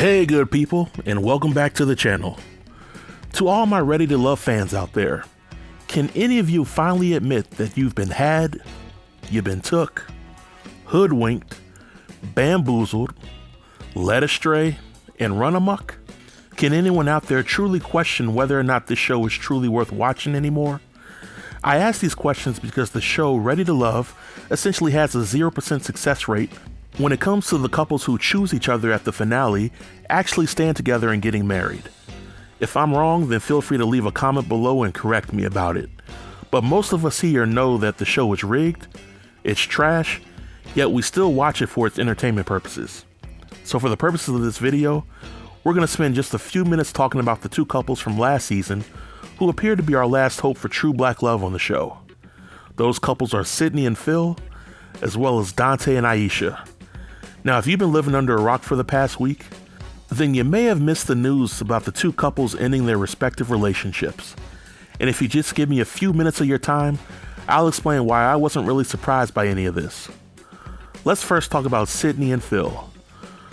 Hey good people, and welcome back to the channel. To all my Ready to Love fans out there, can any of you finally admit that you've been had, you've been took, hoodwinked, bamboozled, led astray, and run amok? Can anyone out there truly question whether or not this show is truly worth watching anymore? I ask these questions because the show Ready to Love essentially has a 0% success rate when it comes to the couples who choose each other at the finale actually stand together and getting married. If I'm wrong, then feel free to leave a comment below and correct me about it. But most of us here know that the show is rigged, it's trash, yet we still watch it for its entertainment purposes. So for the purposes of this video, we're going to spend just a few minutes talking about the two couples from last season who appear to be our last hope for true black love on the show. Those couples are Sydney and Phil, as well as Dante and Aisha. Now, if you've been living under a rock for the past week, then you may have missed the news about the two couples ending their respective relationships. And if you just give me a few minutes of your time, I'll explain why I wasn't really surprised by any of this. Let's first talk about Sydney and Phil.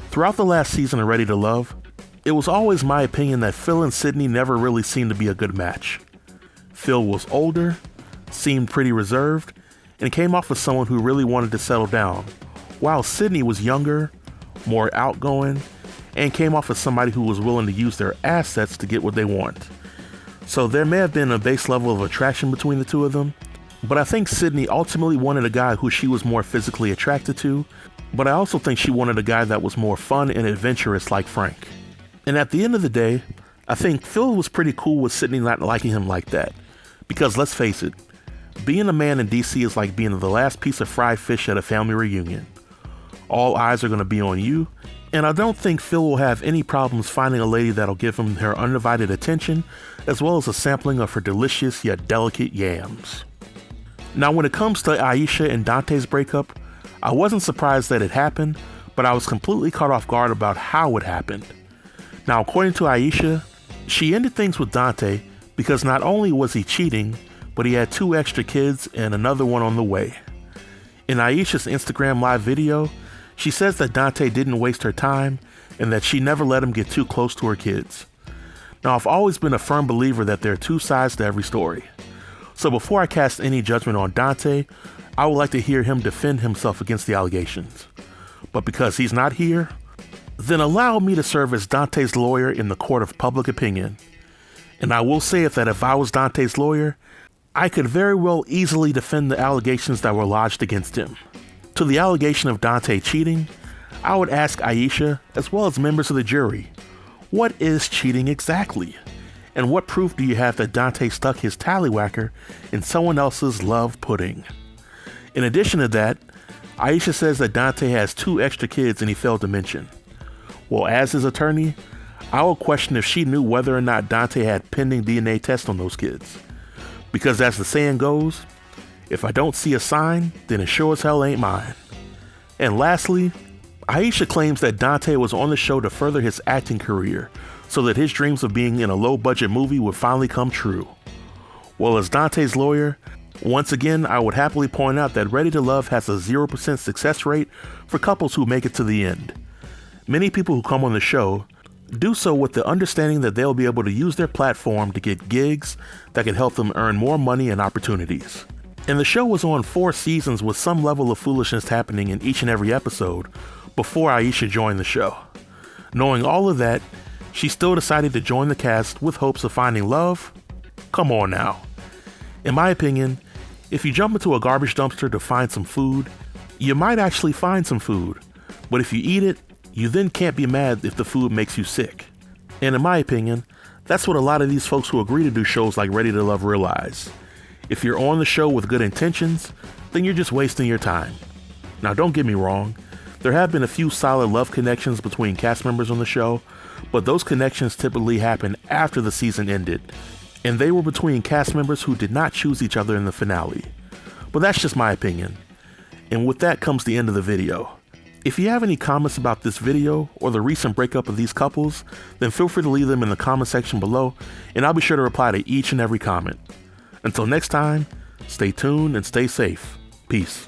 Throughout the last season of Ready to Love, it was always my opinion that Phil and Sydney never really seemed to be a good match. Phil was older, seemed pretty reserved, and came off as someone who really wanted to settle down, while Sydney was younger, more outgoing, and came off as somebody who was willing to use their assets to get what they want. So there may have been a base level of attraction between the two of them, but I think Sydney ultimately wanted a guy who she was more physically attracted to, but I also think she wanted a guy that was more fun and adventurous like Frank. And at the end of the day, I think Phil was pretty cool with Sydney not liking him like that, because let's face it, being a man in DC is like being the last piece of fried fish at a family reunion. All eyes are going to be on you, and I don't think Phil will have any problems finding a lady that'll give him her undivided attention, as well as a sampling of her delicious yet delicate yams. Now when it comes to Aisha and Dante's breakup, I wasn't surprised that it happened, but I was completely caught off guard about how it happened. Now according to Aisha, she ended things with Dante because not only was he cheating, but he had 2 extra kids and another one on the way. In Aisha's Instagram live video, she says that Dante didn't waste her time and that she never let him get too close to her kids. Now, I've always been a firm believer that there are 2 sides to every story. So before I cast any judgment on Dante, I would like to hear him defend himself against the allegations. But because he's not here, then allow me to serve as Dante's lawyer in the court of public opinion. And I will say that if I was Dante's lawyer, I could very well easily defend the allegations that were lodged against him. To the allegation of Dante cheating, I would ask Aisha, as well as members of the jury, what is cheating exactly? And what proof do you have that Dante stuck his tallywhacker in someone else's love pudding? In addition to that, Aisha says that Dante has 2 extra kids and he failed to mention. Well, as his attorney, I will question if she knew whether or not Dante had pending DNA tests on those kids. Because as the saying goes, if I don't see a sign, then it sure as hell ain't mine. And lastly, Aisha claims that Dante was on the show to further his acting career so that his dreams of being in a low-budget movie would finally come true. Well, as Dante's lawyer, once again, I would happily point out that Ready to Love has a 0% success rate for couples who make it to the end. Many people who come on the show do so with the understanding that they'll be able to use their platform to get gigs that can help them earn more money and opportunities. And the show was on 4 seasons with some level of foolishness happening in each and every episode before Aisha joined the show. Knowing all of that, she still decided to join the cast with hopes of finding love? Come on now. In my opinion, if you jump into a garbage dumpster to find some food, you might actually find some food. But if you eat it, you then can't be mad if the food makes you sick. And in my opinion, that's what a lot of these folks who agree to do shows like Ready to Love realize. If you're on the show with good intentions, then you're just wasting your time. Now don't get me wrong, there have been a few solid love connections between cast members on the show, but those connections typically happen after the season ended, and they were between cast members who did not choose each other in the finale. But that's just my opinion. And with that comes the end of the video. If you have any comments about this video or the recent breakup of these couples, then feel free to leave them in the comment section below, and I'll be sure to reply to each and every comment. Until next time, stay tuned and stay safe. Peace.